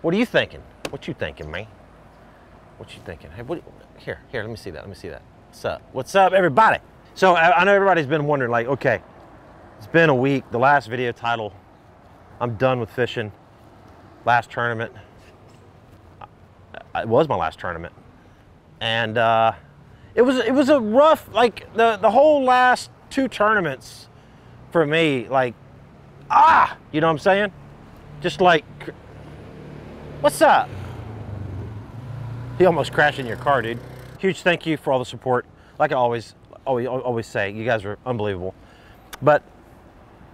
What are you thinking? What you thinking, man? What you thinking? Hey, here, let me see that. Let me see that. What's up? What's up, everybody? So I know everybody's been wondering, like, okay, it's been a week. The last video title, I'm done with fishing. Last tournament. It was my last tournament. And it was a rough, like, the whole last 2 tournaments for me, like, you know what I'm saying? Just like, what's up? He almost crashed in your car, dude. Huge thank you for all the support. Like I always say, you guys are unbelievable. But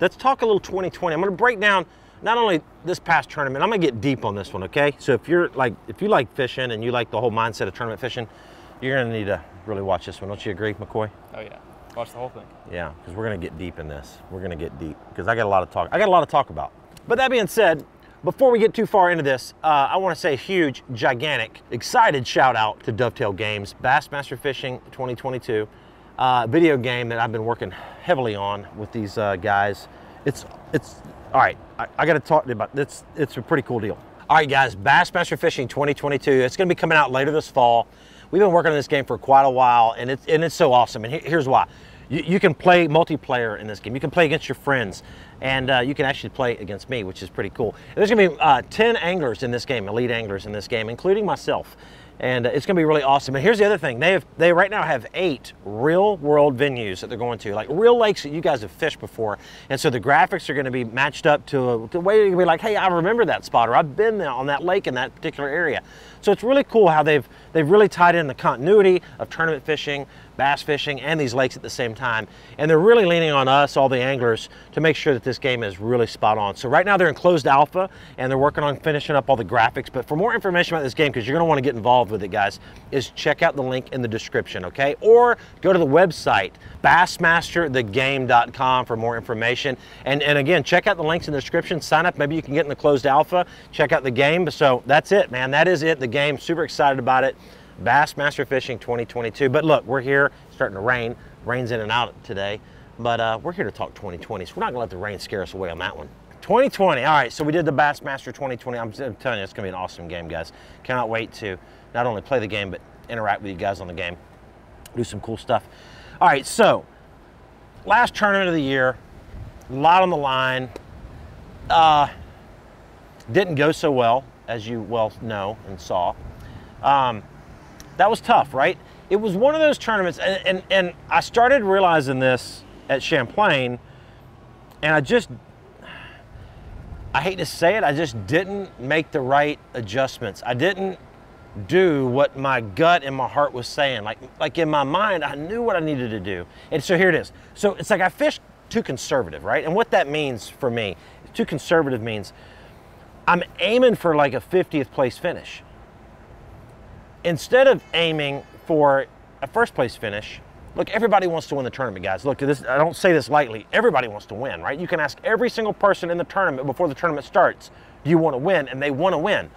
let's talk a little 2020. I'm gonna break down not only this past tournament, I'm gonna get deep on this one, okay? So if you like fishing and you like the whole mindset of tournament fishing, you're gonna need to really watch this one. Don't you agree, McCoy? Oh yeah, watch the whole thing. Yeah, because we're gonna get deep in this. We're gonna get deep because I got a lot to talk about. But that being said, before we get too far into this, I want to say a huge, gigantic, excited shout out to Dovetail Games, Bassmaster Fishing 2022, video game that I've been working heavily on with these guys. It's all right. I got to talk about this. It's a pretty cool deal. All right, guys, Bassmaster Fishing 2022. It's going to be coming out later this fall. We've been working on this game for quite a while, and it's so awesome. And here's why. You can play multiplayer in this game. You can play against your friends, and you can actually play against me, which is pretty cool. And there's gonna be 10 anglers in this game, elite anglers in this game, including myself. And it's gonna be really awesome. And here's the other thing. They right now have 8 real world venues that they're going to, like real lakes that you guys have fished before. And so the graphics are gonna be matched up to the way you can be like, hey, I remember that spot, or I've been there on that lake in that particular area. So it's really cool how they've really tied in the continuity of tournament fishing, bass fishing, and these lakes at the same time. And they're really leaning on us, all the anglers, to make sure that this game is really spot on. So right now they're in closed alpha, and they're working on finishing up all the graphics. But for more information about this game, because you're gonna wanna get involved with it, guys, is check out the link in the description, okay? Or go to the website, bassmasterthegame.com for more information. And again, check out the links in the description, sign up, maybe you can get in the closed alpha, check out the game. So that's it, man, that is it, the game, super excited about it. Bassmaster Fishing 2022. But look, we're here, it's starting to rain. Rain's in and out today, but we're here to talk 2020, so we're not gonna let the rain scare us away on that one. 2020, all right, so we did the Bassmaster 2020. I'm telling you, it's gonna be an awesome game, guys. Cannot wait to not only play the game, but interact with you guys on the game, do some cool stuff. All right, so last tournament of the year, a lot on the line. Didn't go so well, as you well know and saw. That was tough, right? It was one of those tournaments, and I started realizing this at Champlain, and I hate to say it, I just didn't make the right adjustments. I didn't do what my gut and my heart was saying. Like in my mind, I knew what I needed to do. And so here it is. So it's like I fished too conservative, right? And what that means for me, too conservative means I'm aiming for like a 50th place finish. Instead of aiming for a first place finish, look, everybody wants to win the tournament, guys. Look, I don't say this lightly. Everybody wants to win, right? You can ask every single person in the tournament before the tournament starts, do you want to win? And they want to win.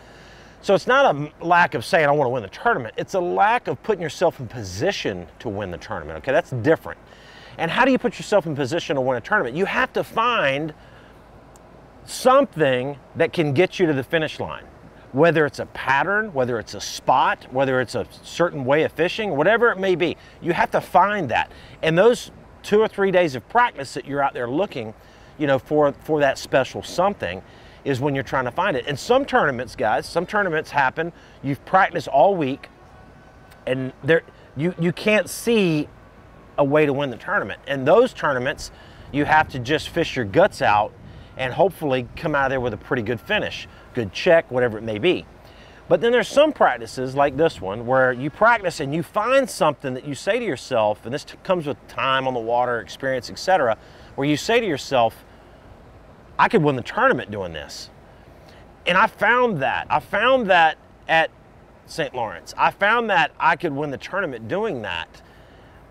So it's not a lack of saying I want to win the tournament. It's a lack of putting yourself in position to win the tournament, okay? That's different. And how do you put yourself in position to win a tournament? You have to find something that can get you to the finish line. Whether it's a pattern, whether it's a spot, whether it's a certain way of fishing, whatever it may be, you have to find that. And those 2 or 3 days of practice that you're out there looking, you know, for that special something is when you're trying to find it. And some tournaments, guys, some tournaments happen, you've practiced all week, and you can't see a way to win the tournament. And those tournaments, you have to just fish your guts out and hopefully come out of there with a pretty good finish. Good check, whatever it may be. But then there's some practices like this one where you practice and you find something that you say to yourself, and this comes with time on the water, experience, etc., where you say to yourself, I could win the tournament doing this. And I found that at St. Lawrence. I found that I could win the tournament doing that,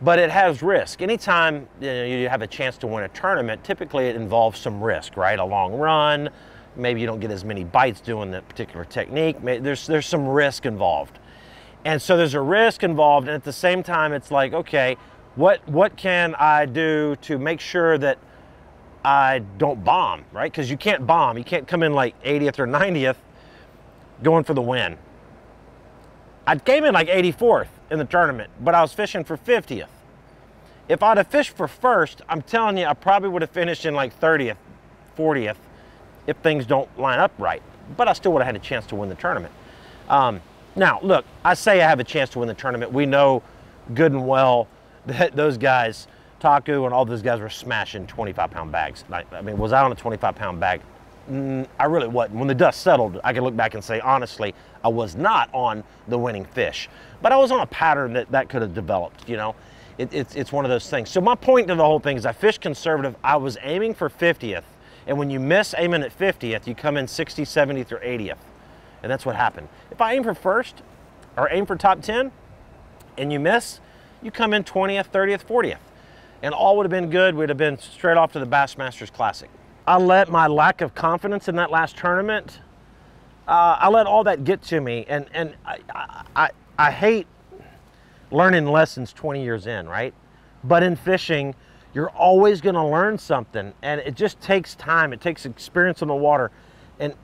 but it has risk. Anytime you have a chance to win a tournament, typically it involves some risk, right? A long run, maybe you don't get as many bites doing that particular technique. There's some risk involved. And so there's a risk involved, and at the same time, it's like, okay, what can I do to make sure that I don't bomb, right? Because you can't bomb. You can't come in like 80th or 90th going for the win. I came in like 84th in the tournament, but I was fishing for 50th. If I'd have fished for first, I'm telling you, I probably would have finished in like 30th, 40th if things don't line up right. But I still would have had a chance to win the tournament. Now, look, I say I have a chance to win the tournament. We know good and well that those guys, Taku and all those guys, were smashing 25-pound bags. I mean, was I on a 25-pound bag? I really wasn't. When the dust settled, I can look back and say, honestly, I was not on the winning fish. But I was on a pattern that could have developed, you know. It's one of those things. So my point to the whole thing is I fished conservative. I was aiming for 50th. And when you miss aiming at 50th, you come in 60th, 70th, or 80th. And that's what happened. If I aim for first or aim for top 10 and you miss, you come in 20th, 30th, 40th. And all would have been good. We'd have been straight off to the Bassmaster Classic. I let my lack of confidence in that last tournament, I let all that get to me. And I hate learning lessons 20 years in, right? But in fishing, you're always going to learn something, and it just takes time. It takes experience on the water. And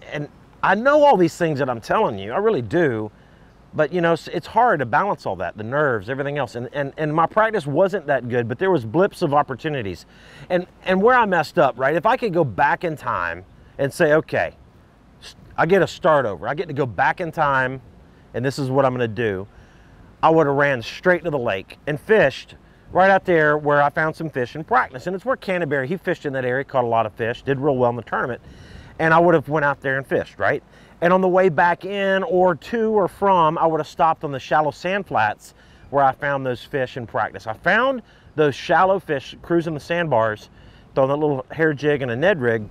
I know all these things that I'm telling you, I really do, but you know, it's hard to balance all that, the nerves, everything else. And my practice wasn't that good, but there was blips of opportunities. And where I messed up, right? If I could go back in time and say, okay, I get a start over. I get to go back in time, and this is what I'm going to do. I would have ran straight to the lake and fished right out there where I found some fish in practice. And it's where Canterbury, he fished in that area, caught a lot of fish, did real well in the tournament. And I would have went out there and fished, right? And on the way back in or to or from, I would have stopped on the shallow sand flats where I found those fish in practice. I found those shallow fish cruising the sandbars, throwing a little hair jig and a Ned rig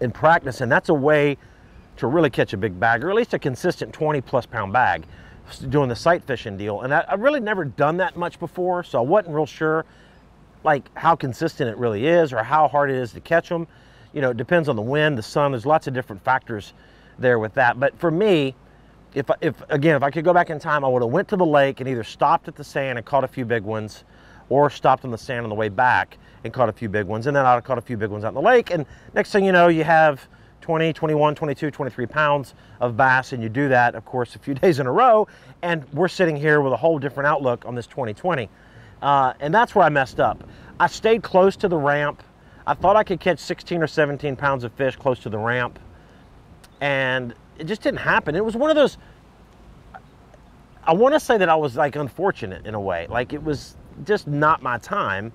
in practice. And that's a way to really catch a big bag, or at least a consistent 20+ pound bag, doing the sight fishing deal. And I've really never done that much before, so I wasn't real sure like how consistent it really is or how hard it is to catch them. You know, it depends on the wind, the sun. There's lots of different factors there with that. But for me, if I could go back in time, I would have went to the lake and either stopped at the sand and caught a few big ones, or stopped on the sand on the way back and caught a few big ones. And then I'd have caught a few big ones out in the lake. And next thing you know, you have 20, 21, 22, 23 pounds of bass, and you do that, of course, a few days in a row, and we're sitting here with a whole different outlook on this 2020. And that's where I messed up. I stayed close to the ramp. I thought I could catch 16 or 17 pounds of fish close to the ramp, and it just didn't happen. It was one of those, I want to say that I was like unfortunate in a way, like it was just not my time,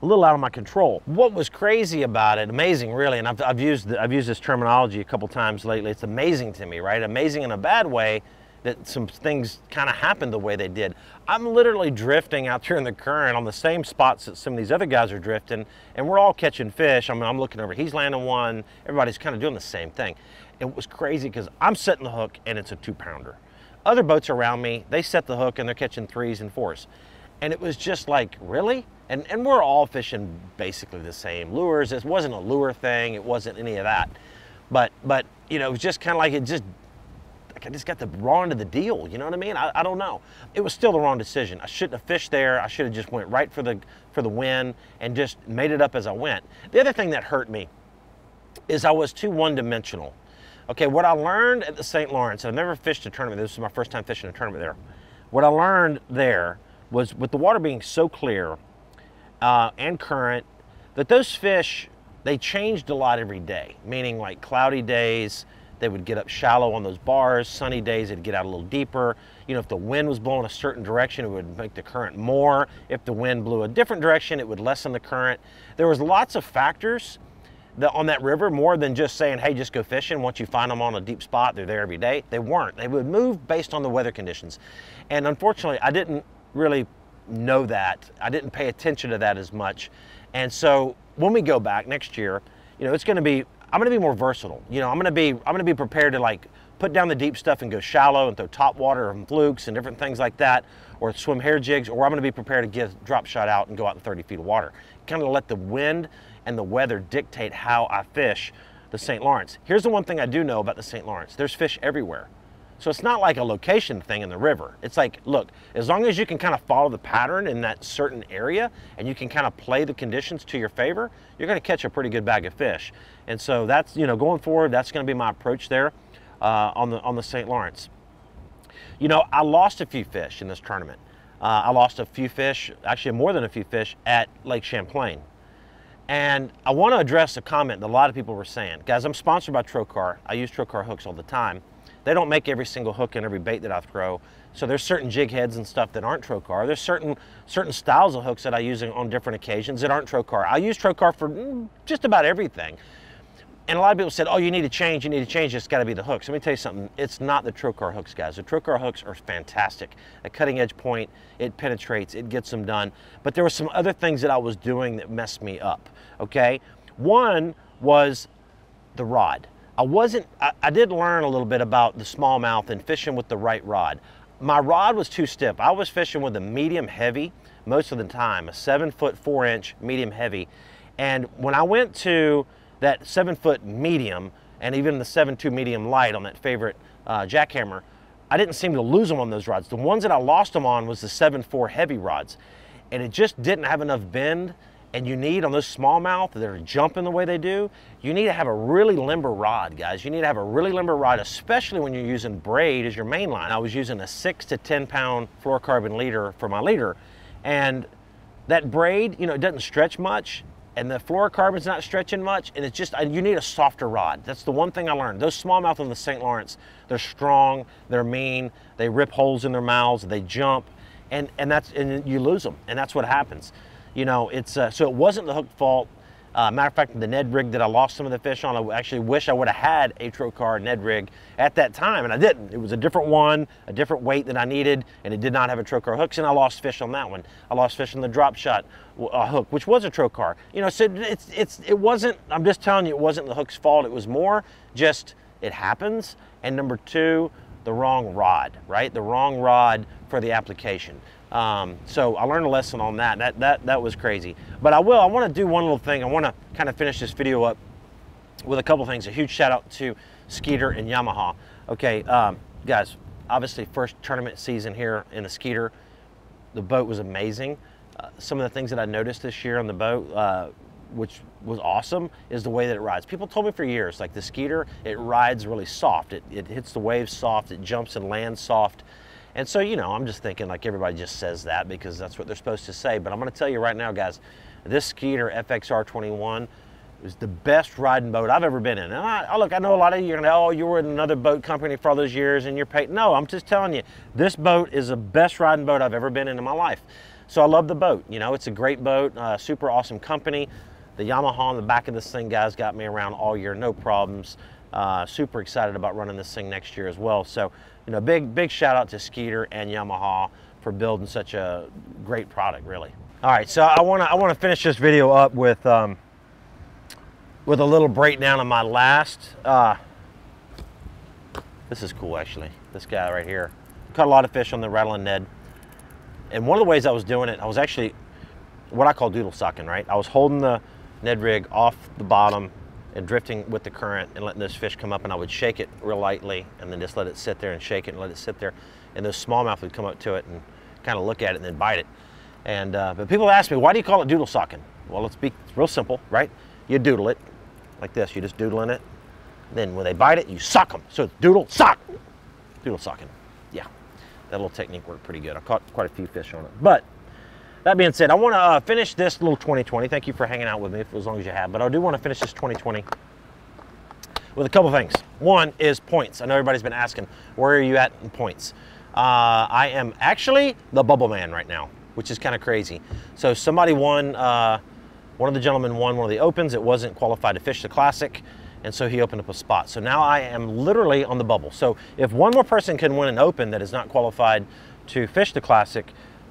a little out of my control. What was crazy about it, amazing really, and I've used this terminology a couple times lately, it's amazing to me, right? Amazing in a bad way that some things kind of happened the way they did. I'm literally drifting out here in the current on the same spots that some of these other guys are drifting, and we're all catching fish. I mean, I'm looking over, he's landing one, everybody's kind of doing the same thing. It was crazy because I'm setting the hook and it's a 2-pounder. Other boats around me, they set the hook and they're catching 3s and 4s. And it was just like, really? And we're all fishing basically the same lures. It wasn't a lure thing. It wasn't any of that. But you know, it was just kind of like I just got the wrong end of the deal. You know what I mean? I don't know. It was still the wrong decision. I shouldn't have fished there. I should have just went right for the win and just made it up as I went. The other thing that hurt me is I was too one-dimensional. Okay, what I learned at the St. Lawrence, I've never fished a tournament. This was my first time fishing a tournament there. What I learned there was, with the water being so clear and current, that those fish, they changed a lot every day. Meaning, like cloudy days, they would get up shallow on those bars. Sunny days, they'd get out a little deeper. You know, if the wind was blowing a certain direction, it would make the current more. If the wind blew a different direction, it would lessen the current. There was lots of factors on that river, more than just saying, hey, just go fishing. Once you find them on a deep spot, they're there every day. They weren't. They would move based on the weather conditions. And unfortunately, I didn't really know that. I didn't pay attention to that as much. And so when we go back next year, you know, I'm going to be more versatile. You know, I'm going to be prepared to like put down the deep stuff and go shallow and throw top water and flukes and different things like that, or swim hair jigs, or I'm going to be prepared to get drop shot out and go out in 30 feet of water. Kind of let the wind and the weather dictate how I fish the St. Lawrence. Here's the one thing I do know about the St. Lawrence. There's fish everywhere. So it's not like a location thing in the river. It's like, look, as long as you can kind of follow the pattern in that certain area and you can kind of play the conditions to your favor, you're going to catch a pretty good bag of fish. And so that's, you know, going forward, that's going to be my approach there. on the St. Lawrence. You know, I lost a few fish in this tournament. I lost a few fish, actually more than a few fish, at Lake Champlain. And I want to address a comment that a lot of people were saying. Guys, I'm sponsored by Trocar. I use Trocar hooks all the time. They don't make every single hook and every bait that I throw. So there's certain jig heads and stuff that aren't Trocar. There's certain styles of hooks that I use on different occasions that aren't Trocar. I use Trocar for just about everything. And a lot of people said, oh, you need to change, it's got to be the hooks. Let me tell you something, it's not the Trocar hooks, guys. The Trocar hooks are fantastic. A cutting edge point, it penetrates, it gets them done. But there were some other things that I was doing that messed me up, okay? One was the rod. I did learn a little bit about the smallmouth and fishing with the right rod. My rod was too stiff. I was fishing with a medium heavy most of the time, a 7-foot 4-inch medium heavy. And when I went to that 7-foot medium and even the 7.2 medium light on that favorite jackhammer, I didn't seem to lose them on those rods. The ones that I lost them on was the 7.4 heavy rods, and it just didn't have enough bend. And you need, on those smallmouth that are jumping the way they do, you need to have a really limber rod, guys. You need to have a really limber rod, especially when you're using braid as your main line. I was using a 6 to 10 pound fluorocarbon leader for my leader, and that braid, you know, it doesn't stretch much, and the fluorocarbon's not stretching much, and it's just, you need a softer rod. That's the one thing I learned. Those smallmouth on the St. Lawrence, they're strong, they're mean, they rip holes in their mouths, they jump, and you lose them, and that's what happens. You know, it's so it wasn't the hook fault. Matter of fact, the Ned rig that I lost some of the fish on, I actually wish I would have had a Trocar Ned rig at that time, and I didn't. It was a different one, a different weight than I needed, and it did not have a Trocar hooks, and I lost fish on that one. I lost fish on the drop shot hook, which was a Trocar. You know, so it wasn't, I'm just telling you, it wasn't the hook's fault. It was more just, it happens. And number two, the wrong rod, right? The wrong rod for the application. So I learned a lesson on that. That was crazy. But I want to do one little thing. I want to kind of finish this video up with a couple things. A huge shout out to Skeeter and Yamaha. Okay, guys, obviously first tournament season here in the Skeeter. The boat was amazing. Some of the things that I noticed this year on the boat, which was awesome, is the way that it rides. People told me for years, like the Skeeter, it rides really soft. It hits the waves soft, it jumps and lands soft. And so, you know, I'm just thinking like everybody just says that because that's what they're supposed to say. But I'm going to tell you right now, guys, this Skeeter FXR21 is the best riding boat I've ever been in. And look, I know a lot of you are going to, oh, you were in another boat company for all those years and you're paid. No, I'm just telling you, this boat is the best riding boat I've ever been in my life. So I love the boat. You know, it's a great boat, super awesome company. The Yamaha on the back of this thing, guys, got me around all year, no problems. Super excited about running this thing next year as well. So, you know, big shout out to Skeeter and Yamaha for building such a great product, really. All right, so I want to finish this video up with a little breakdown of my last. This is cool, actually. This guy right here. Caught a lot of fish on the Rattling Ned, and one of the ways I was doing it, I was actually what I call doodle sucking. Right, I was holding the Ned rig off the bottom and drifting with the current and letting those fish come up, and I would shake it real lightly and then just let it sit there and shake it and let it sit there, and those smallmouth would come up to it and kind of look at it and then bite it. And but people ask me, why do you call it doodle sucking? Well, it's real simple, right? You doodle it like this, you just doodle in it, then when they bite it, you suck them. So it's doodle suck, doodle sucking. Yeah, that little technique worked pretty good. I caught quite a few fish on it. But that being said, I want to finish this little 2020. Thank you for hanging out with me for as long as you have. But I do want to finish this 2020 with a couple things. One is points. I know everybody's been asking, where are you at in points? I am actually the bubble man right now, which is kind of crazy. So somebody won, one of the gentlemen won one of the opens. It wasn't qualified to fish the Classic, and so he opened up a spot. So now I am literally on the bubble. So if one more person can win an open that is not qualified to fish the Classic,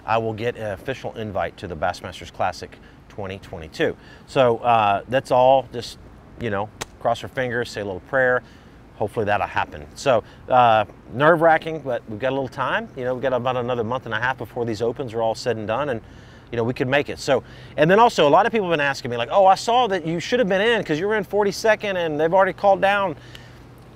I will get an official invite to the Bassmaster Classic 2022. So that's all. Just, you know, cross our fingers, say a little prayer. Hopefully that'll happen. So nerve-wracking, but we've got a little time. You know, we've got about another month and a half before these opens are all said and done, and you know, we could make it. So, and then also a lot of people have been asking me like, oh, I saw that you should have been in because you were in 42nd and they've already called down.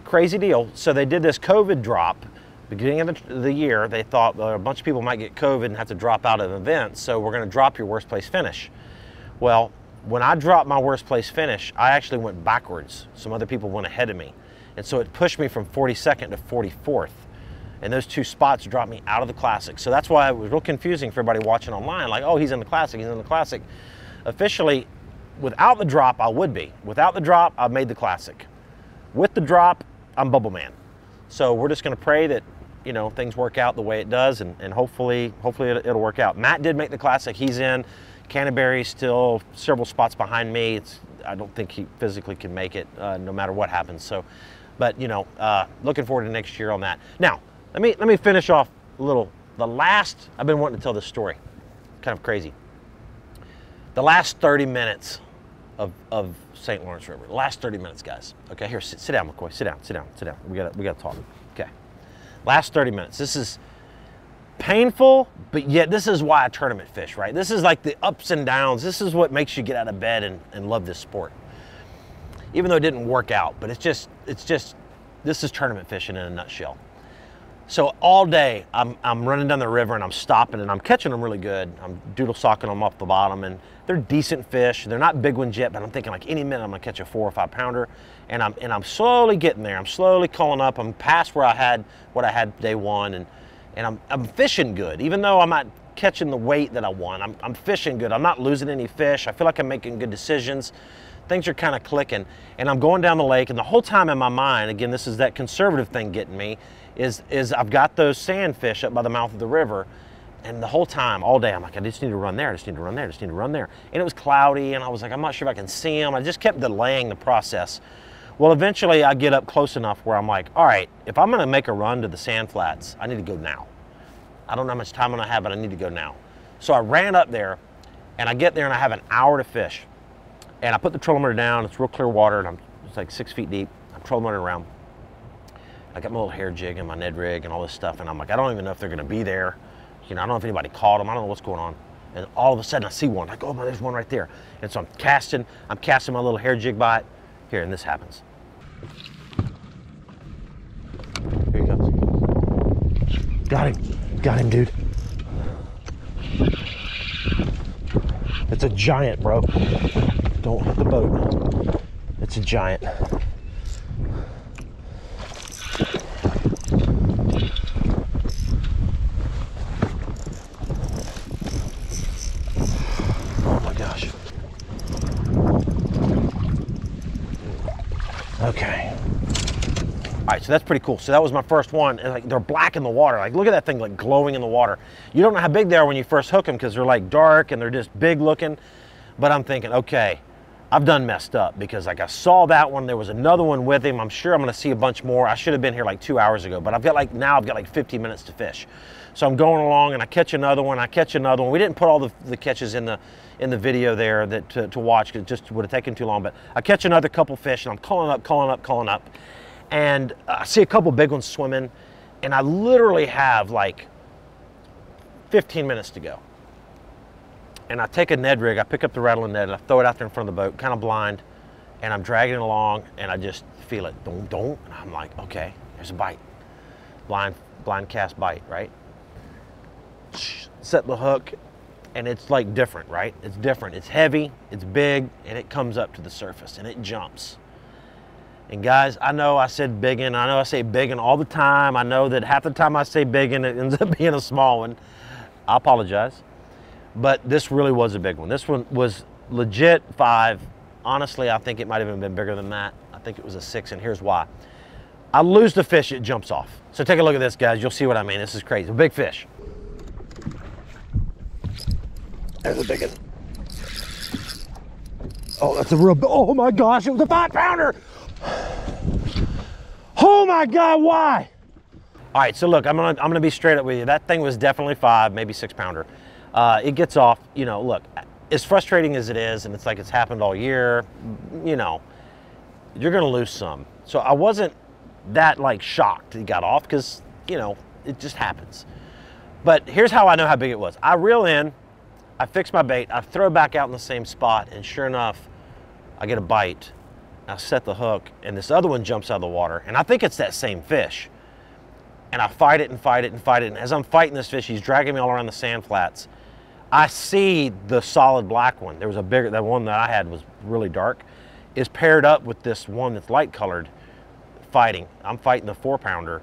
Crazy deal. So they did this COVID drop. Beginning of the year, they thought a bunch of people might get COVID and have to drop out of events, so we're going to drop your worst place finish. Well, when I dropped my worst place finish, I actually went backwards. Some other people went ahead of me. And so it pushed me from 42nd to 44th. And those 2 spots dropped me out of the Classic. So that's why it was real confusing for everybody watching online. Like, oh, he's in the Classic, he's in the Classic. Officially, without the drop, I would be. Without the drop, I made the Classic. With the drop, I'm Bubble Man. So we're just gonna pray that, you know, things work out the way it does, and hopefully it'll work out. Matt did make the Classic, he's in. Canterbury's still several spots behind me. I don't think he physically can make it no matter what happens. So, but you know, looking forward to next year on that. Now, let me finish off a little. I've been wanting to tell this story, kind of crazy. The last 30 minutes of St. Lawrence River. The last 30 minutes, guys. Okay, here, sit down, McCoy. Sit down. We gotta talk. Okay. Last 30 minutes. This is painful, but yet this is why I tournament fish, right? This is like the ups and downs. This is what makes you get out of bed and love this sport. Even though it didn't work out, but it's just, this is tournament fishing in a nutshell. So all day, I'm running down the river and I'm stopping and I'm catching them really good. I'm doodle socking them off the bottom, and they're decent fish. They're not big ones yet, but I'm thinking like any minute I'm gonna catch a 4 or 5 pounder. And I'm slowly getting there. I'm slowly calling up. I'm past where I had what I had day one, and I'm fishing good. Even though I'm not catching the weight that I want, I'm fishing good. I'm not losing any fish. I feel like I'm making good decisions. Things are kind of clicking, and I'm going down the lake, and the whole time in my mind, again, this is that conservative thing getting me, is I've got those sand fish up by the mouth of the river, and the whole time, all day, I'm like, I just need to run there, I just need to run there, I just need to run there. And it was cloudy, and I was like, I'm not sure if I can see them. I just kept delaying the process. Well, eventually I get up close enough where I'm like, all right, if I'm gonna make a run to the sand flats, I need to go now. I don't know how much time I'm gonna have, but I need to go now. So I ran up there, and I get there and I have an hour to fish. And I put the trolling motor down, it's real clear water, and it's like 6 feet deep. I'm trolling motor around. I got my little hair jig and my Ned rig and all this stuff, and I'm like, I don't even know if they're gonna be there. You know, I don't know if anybody caught them, I don't know what's going on. And all of a sudden I see one, like, oh man, there's one right there. And so I'm casting my little hair jig bite. Here, and this happens. Here he comes. Got him, dude. It's a giant, bro. Don't hit the boat. It's a giant. Oh my gosh. Okay. All right, so that's pretty cool. So that was my first one, and like they're black in the water. Like look at that thing, like glowing in the water. You don't know how big they are when you first hook them because they're like dark and they're just big looking. But I'm thinking, okay, I've done messed up because like I saw that one, there was another one with him. I'm sure I'm gonna see a bunch more. I should have been here like 2 hours ago, but I've got like 15 minutes to fish. So I'm going along and I catch another one, We didn't put all the catches in the video there that to watch because it just would have taken too long, but I catch another couple fish and I'm calling up. And I see a couple big ones swimming, and I literally have like 15 minutes to go. And I take a Ned rig, I pick up the rattling Ned, and I throw it out there in front of the boat, kind of blind, and I'm dragging it along, and I just feel it, don't, and I'm like, okay, there's a bite. Blind cast bite, right? Set the hook, and it's like different, right? It's different, it's heavy, it's big, and it comes up to the surface, and it jumps. And guys, I know I said biggin, I know I say biggin all the time. I know that half the time I say biggin, it ends up being a small one. I apologize. But this really was a big one. This one was legit 5. Honestly, I think it might have even been bigger than that. I think it was a 6, and here's why. I lose the fish, it jumps off. So take a look at this, guys. You'll see what I mean. This is crazy. A big fish. There's a big one. Oh, that's a real, oh my gosh, it was a 5-pounder. Oh my God, why? All right, so look, I'm gonna be straight up with you. That thing was definitely 5, maybe 6-pounder. It gets off, you know, look, as frustrating as it is, and it's like it's happened all year, you know, you're gonna lose some. So I wasn't that like shocked he got off because, you know, it just happens. But here's how I know how big it was. I reel in, I fix my bait, I throw back out in the same spot, and sure enough, I get a bite. I set the hook, and this other one jumps out of the water, and I think it's that same fish. And I fight it and fight it and fight it, and as I'm fighting this fish, he's dragging me all around the sand flats. I see the solid black one. There was a bigger, that one that I had was really dark, is paired up with this one that's light colored, fighting. I'm fighting the 4-pounder,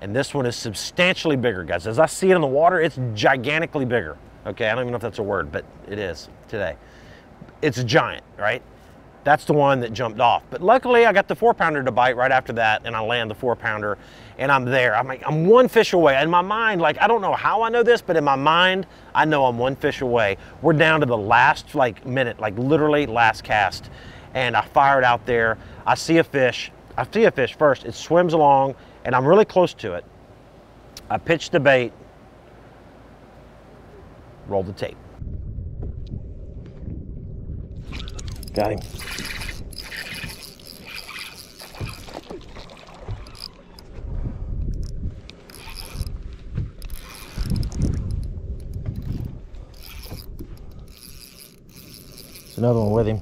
and this one is substantially bigger, guys. As I see it in the water, it's gigantically bigger. Okay, I don't even know if that's a word, but it is today. It's a giant, right? That's the one that jumped off. But luckily, I got the 4-pounder to bite right after that, and I land the 4-pounder, and I'm there. I'm one fish away. In my mind, like, I don't know how I know this, but in my mind, I know I'm one fish away. We're down to the last, like, minute, like, literally last cast, and I fire it out there. I see a fish. I see a fish first. It swims along, and I'm really close to it. I pitch the bait, roll the tape. Got him. There's another one with him.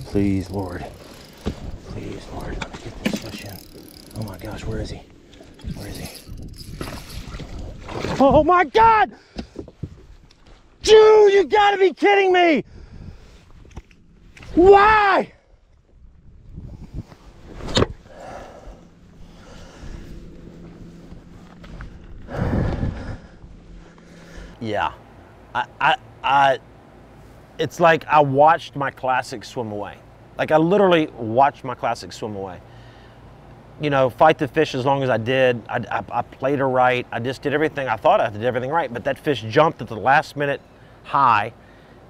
Please, Lord. Please, Lord, let me get this fish in. Oh my gosh, where is he? Where is he? Oh my God! Dude, you gotta be kidding me! Why? Yeah, it's like I watched my classic swim away. Like I literally watched my classic swim away. You know, fight the fish as long as I did. I played her right. I just did everything. I thought I did everything right, but that fish jumped at the last minute high,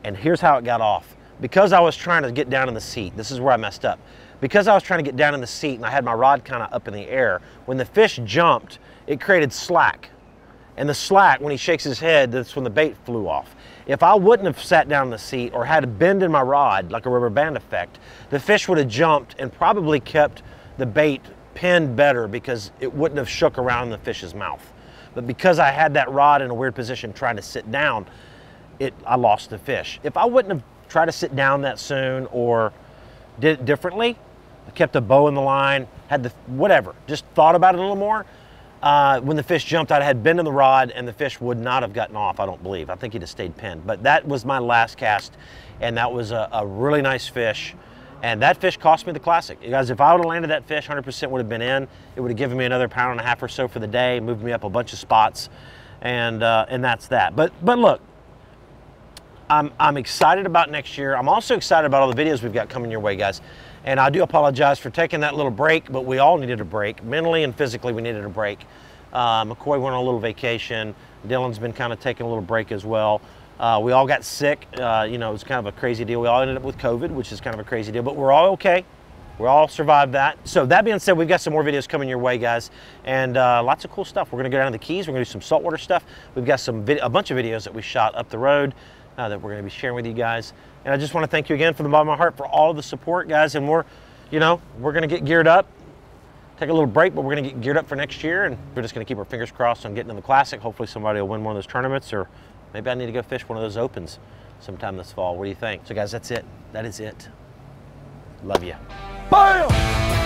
and here's how it got off. Because I was trying to get down in the seat, this is where I messed up. Because I was trying to get down in the seat and I had my rod kind of up in the air, when the fish jumped, it created slack. And the slack, when he shakes his head, that's when the bait flew off. If I wouldn't have sat down in the seat or had a bend in my rod, like a rubber band effect, the fish would have jumped and probably kept the bait pinned better because it wouldn't have shook around in the fish's mouth. But because I had that rod in a weird position trying to sit down, I lost the fish. If I wouldn't have tried to sit down that soon or did it differently, I kept a bow in the line, had the whatever, just thought about it a little more, when the fish jumped, I had bend in the rod and the fish would not have gotten off, I don't believe. I think he'd have stayed pinned. But that was my last cast, and that was a really nice fish. And that fish cost me the classic. You guys, if I would have landed that fish, 100% would have been in. It would have given me another 1.5 pounds or so for the day, moved me up a bunch of spots, and that's that. But look, I'm excited about next year. I'm also excited about all the videos we've got coming your way, guys. And I do apologize for taking that little break, but we all needed a break. Mentally and physically, we needed a break. McCoy went on a little vacation. Dylan's been kind of taking a little break as well. We all got sick. You know, it was kind of a crazy deal. We all ended up with COVID, which is kind of a crazy deal, but we're all okay. We all survived that. So that being said, we've got some more videos coming your way, guys, and lots of cool stuff. We're gonna go down to the Keys. We're gonna do some saltwater stuff. We've got a bunch of videos that we shot up the road that we're gonna be sharing with you guys. And I just wanna thank you again from the bottom of my heart for all of the support, guys. And we're gonna get geared up, take a little break, but we're gonna get geared up for next year. And we're just gonna keep our fingers crossed on getting in the Classic. Hopefully somebody will win one of those tournaments, or maybe I need to go fish one of those opens sometime this fall. What do you think? So guys, that's it. That is it. Love you. Bam!